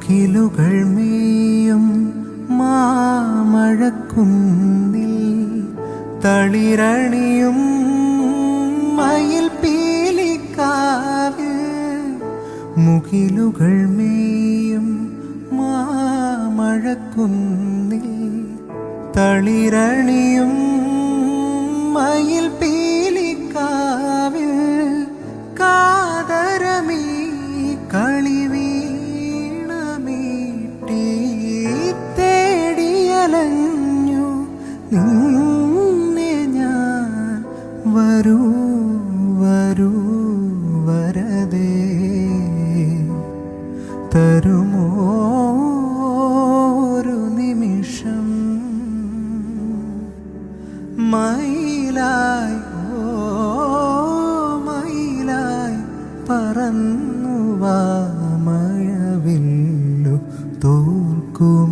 മുകിലുകൾ മേയും മാമഴക്കുന്നിൽ തളിരണിയും മയിൽ പീലിക്കാവിൽ മുകിലുകൾ മേയും മാമഴക്കുന്നിൽ തളിരണിയും മയിൽ പീലിക്കാവിൽ കാതരമീ കളിവീണമീട്ടി തേടിയലഞ്ഞു നിന്നെ ഞാൻ വരൂ വരൂ വരദേ തരുമോ ഒരു നിമിഷം മയിലായി മയിലായി പറന്നുവാ മഴവില്ലു തോൽക്കുമെന്നഴകെ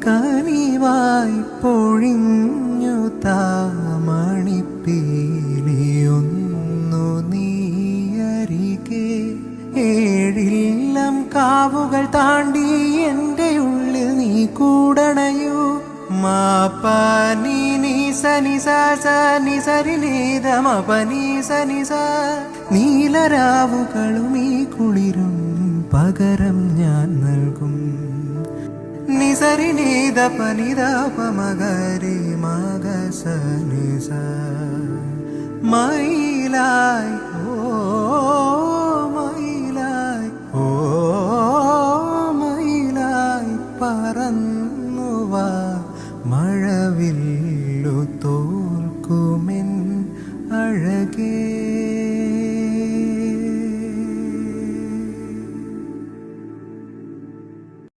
കനിവായി പൊഴിഞ്ഞു താമണിപ്പീലിയൊന്നു നീയരികെ ഏഴില്ലം കാവുകൾ താണ്ടി എൻ്റെ ഉള്ളിൽ നീ കൂടണയൂ മാപനി സനി സനി സരിനീതമപനി സനി സ നീലരാവുകളും ഈ കുളിരും പകരം ഞാൻ നൽകും നിസരിനീത പനിതപമകരി മകസനി സ മയിലായി